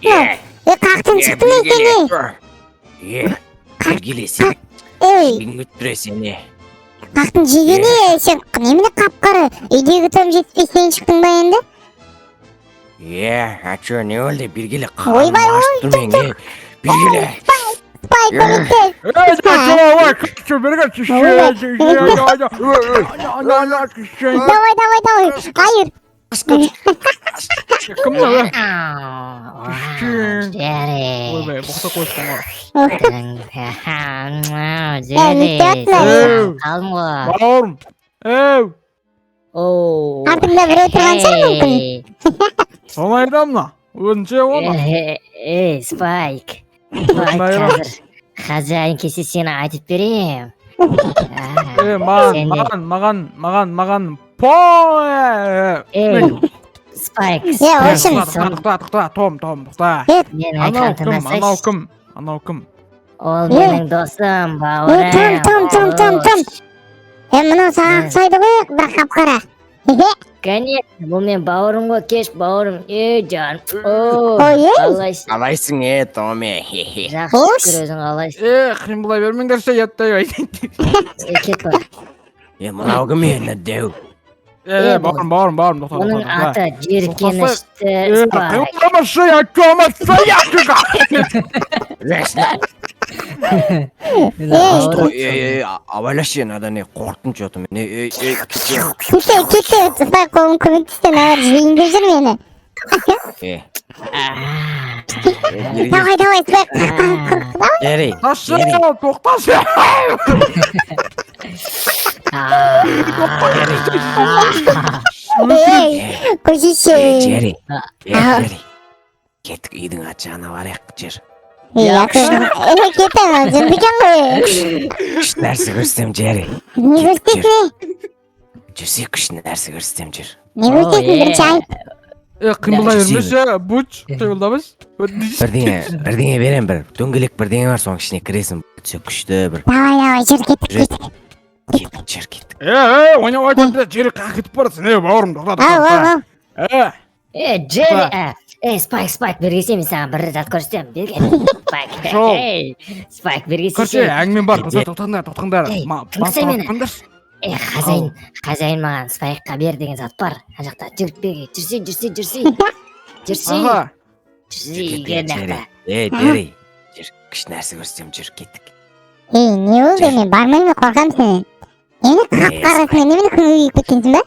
Қақтың шықтың екен. Келгеле сен. Ей, Бүңгіттіре сені. қақтың жегені сен немене қап-қара? Үйдегі том жетпей сен шықтың ба енді? Ачо, не олды? Бергеле Ойбай, қағаным ашып тұрмен. Бергеле. Спай, көмектес. Давай. Hayır. Кім мына? Ойбай, боқта қойыпсың ғой. Қалдым ғой. Бауырым. Артыңда біреу тұрған шығар мүмкін. Соны айтам мына. Өзінше оны. Спайк. Қазір хозяин келсе сені айтып берем. Маған Спайк. Тоқта, Том, тоқта. Анау кім? Ол менің досым, бауырым. Том. Мынау саған ұқсайды ғой, бір қап-қара. Конечно, бұл мен бауырым ғой, кеш бауырым. Жан. Қалайсың, Томе? Жақсы шүкір өзің қалайсың. Қимылдай бермеңдерші, еттай. Кет бар. Мынау кім ені деу? Бауырым, Оның аты Жиіркенішті Спайк. Авайлашы, надан қорқытын жотым. Кете, Спайк қолын көмектесен, авар жейінде жүр мені. Давай, Спайк. Жері. Тоқташы. Көжеше. Жері. Кеттік үйдің ат жағына барайық, жер. Кетің, жүрбекен ғой. Күш нәрсе көрсетем, Жері. Не көрсетесің? Жүрсе күш нәрсе көрсетем, жер. Не көрсетесің, бірінші айып? Қимылдай бермеші, бұч, қимылдамаш. Бірдеңе берем, бір дөңгелек бірдеңе бар, соның ішіне кіресің, өте күшті бір. Давай, жүр, кеттік. Кеттік. Ойнап айтып, жері қақ кетіп барасың, бауырым, тоқта. Джерри, Спайк, бергесе мен саған бір зат көрсетем. Спайк, бергесе. Көрсе, әңгімен бар, тоқтаңдар. Хозяин маған Спайкқа бер деген зат бар. Ана жақта жүріп берге. Жүрсе. Жері. Күш нәрсе көрсетем, жүр, кеттік. Не болды, мен бармаймын, қорқам сенен. Мені қап-қарасың, немен көңілге кеткенсің ба?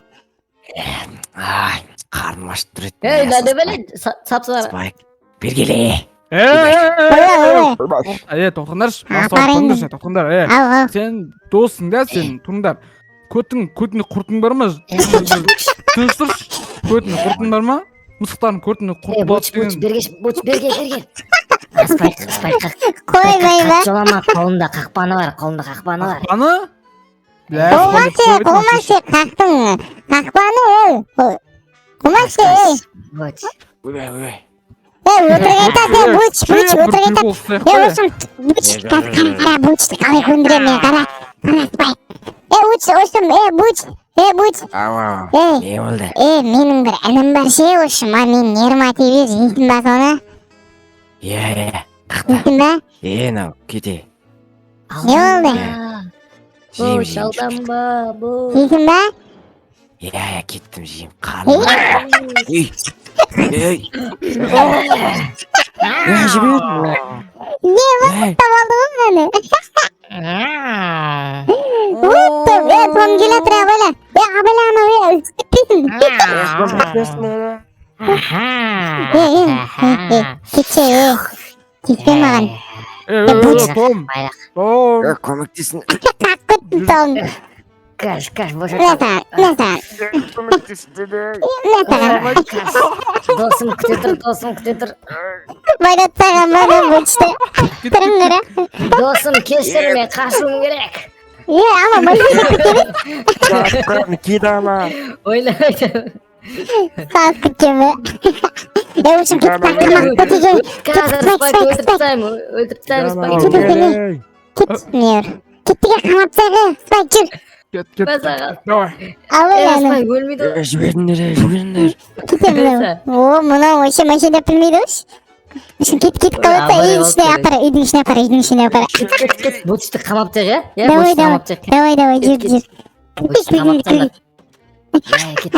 Қарным ашып тұр еді. Дәді біле, сапсылар. Спайк, бергеле. Тоқтаңдар. Сен досың да, сен тұрыңдар. Көтіне құртың бар ма? Тыныш тұрш, көтіне құртың бар ма? Мысықтарын көтіне құртың бар деген. Бұч, берге. Спайк, қоймай ба? жолама, қолында қақпаны бар. Қақпаны? Қолмасы, қақтың. Қақпаны, қолмасы. Өй. Өтірік айтасың, бұч, өтірік айтасың. Осым, бұч, қара, бұчты қалай көндірем мен, қара, Спайк. Бұч. Не болды? Менің бір інім бар ше, осы ма мен нерма тебе жейсің ба соны? Жейсің ба? Нау, кете. Не болды? Шалданба, жейсің ба? Кеттім, жейм, қарым. Не ұстап алды ғой мені? Том келе тұра абайла. Абайла анау, үстіппесін. Кетсе, кетпе маған. Том. Көмектесін. Том. Каш, боже. Досым күте тұр. Байраттаған маған бұчты. Тұрың қара. Досым, кешір мен қашуым керек. Ama başka bir Kidama. Oynayacağım. kalkıp gibi. Yavuşum git baktırma. Öteceğim. Öldürteceğim Spike. Gitmiyor. Gitti ya kanatları. Spike çık. Git. Давай. Alır yani. Spike ölmedi. Жіберіңдер. Gitmiyor. Oo buna o işe maşine yapılmıyormuş. Ушин кетіп қалады да, үйдің ішіне апар. Кет, бутчты қамап жақ, иә? Давай, Бутчты қамап жақ. давай, жүр. Бутчты қамап жақ. Кет.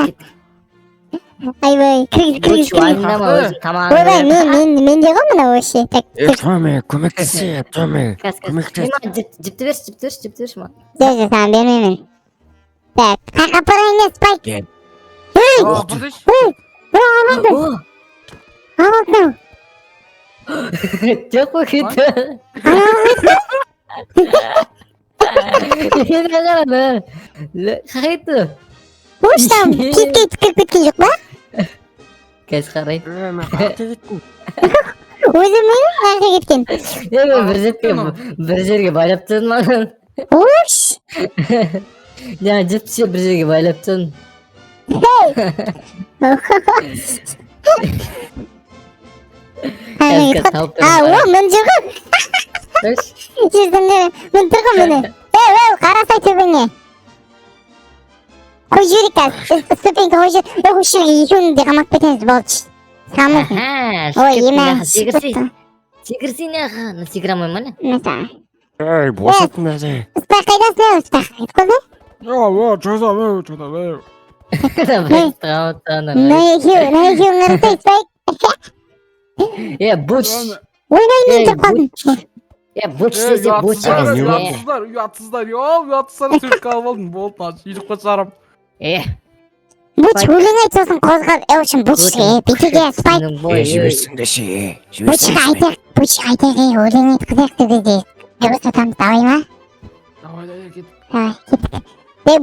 Айбай, кір. Уайымдама, өзің тамағыңды Ойбай, бер. менде ғой мына вообще. Так, Томе, көмектесе, Томе. Көмектес. Жіпті берші ма. жоқ, саған бермеймін. Так, қайқа апарайын, спайк. Кет. Бірдеш. Алды. Жоқ қой кетті. Қайты. Уш, там, кит кіріп кеткен жоқ ба? Қазір қарай. Өзім қайқа кеткен. Бір жерге байлап тұрдың маған. Уш. Жаңа жіпті бір жерге байлап тұрдың. Мен жүргім. Мен тұрғым мені. Қарасай төбеңе. Қой жүрік қазір. Ступенька қой жүр. Қойшылығы екеуіңді де қамап кетеміз болчы. Қамылсын. Ой, емен. Секірсен яға. Секіре алмай ма? Mesela. Ей, босатың әже. Спай қайдасың? Спай қайдасың? На екеуің арасай спай. Буч. Ойнайын деп қалдым. Буч десе буч емес. Ұятсыздар сөз қалып алдым. Болды, үйдік қой шығарам. Буч, өлең айт сосын қозғал. Үшін буч, битеге спай. Жіберсің десе, Бучқа айтайық, өлең айт қызық бізде. Сатамыз, давай ма? Давай, кет. Давай, кеттік.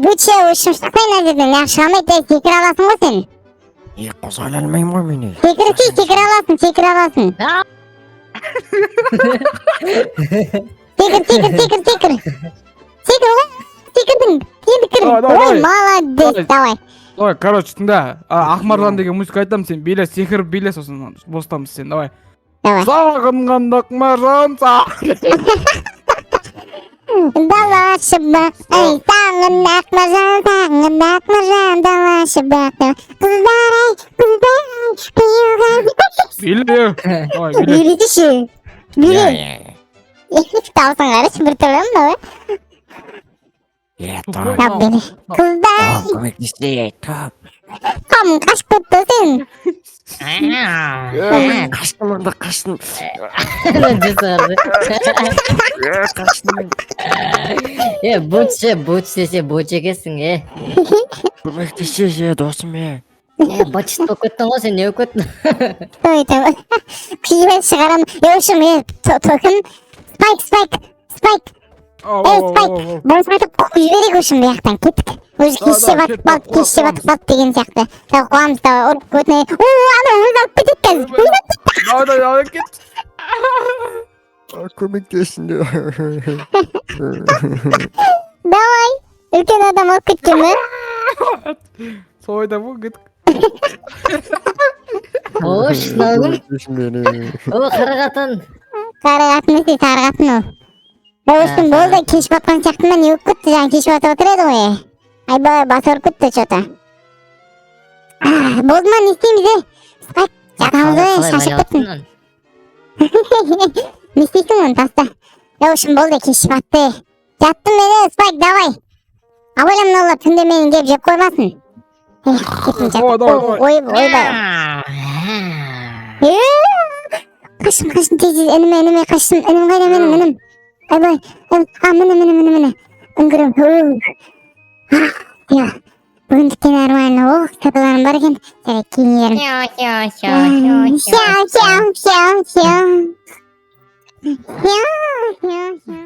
Буче, үшін шықсайын әзірден, шығамайды, секір аласың ғой сен? Қозғала алмаймын ғой мені. Секір аласың. Секір ғой, секірдің, енді кір. Ой, молодец, давай. Ой, короче, тыңда, Ақмаржан деген музыка айтам, сен биле, секіріп биле, сосын бостамыз сен, давай. Давай. Сағынған Ақмаржан, Дала шыбақ, ай, сағын Ақмаржан, дала шыбақ. Қыздар, қиылған. биле. Давай, биле. Билетіші. Биле. Дауысың қарыш, бір түрлі ма? Том. Тап бені. Қыздар, Көмектесе, Том. қамын қашып кетті сен. Қаштым онда, қаштым. Буч десе буч екесің, Көмектесе, досым, Бачыт болып кеттің ғой, сен не болып кеттің? Ой, күйіп шығарам. Еушім, токым. Спайк. Спайк, болсайды қой жіберек өшім бұяқтан кеттік. Өзі кеште батып қалды деген сияқты. Қуамыз да ұрып көтіне. Ана өз алып кетеді қазір. Давай, кет. Көмектесін де. Давай. Үлкен адам алып кеткен ме? Солайда бұл кеттік. Шынағым. Қарағатын. Қарағатын өте тарғатын ол. Өстім болды, кеш батқан сияқты ма не өп күтті, жаңа кеш батып отыр еді ғой. Айбай, басы ұрып күтті что-то. Болды ма, не істейміз, Спайк, жатамыз ғой, шашып күттім. Не істейсің оны, таста. Өшім болды, кеш батты. Жаттым мені, Спайк, давай. Абайлам нолла, түнде менің кеп жеп қоймасын. Кеттім жаттым. Ойбай. Қашым, тез, ініме, қашым, інім қайда менің. Айбай, міне. Үңгірім. Бүгіндіктен армайын, сатыларым бар екен. Жарай, кейін ерім. Сяу.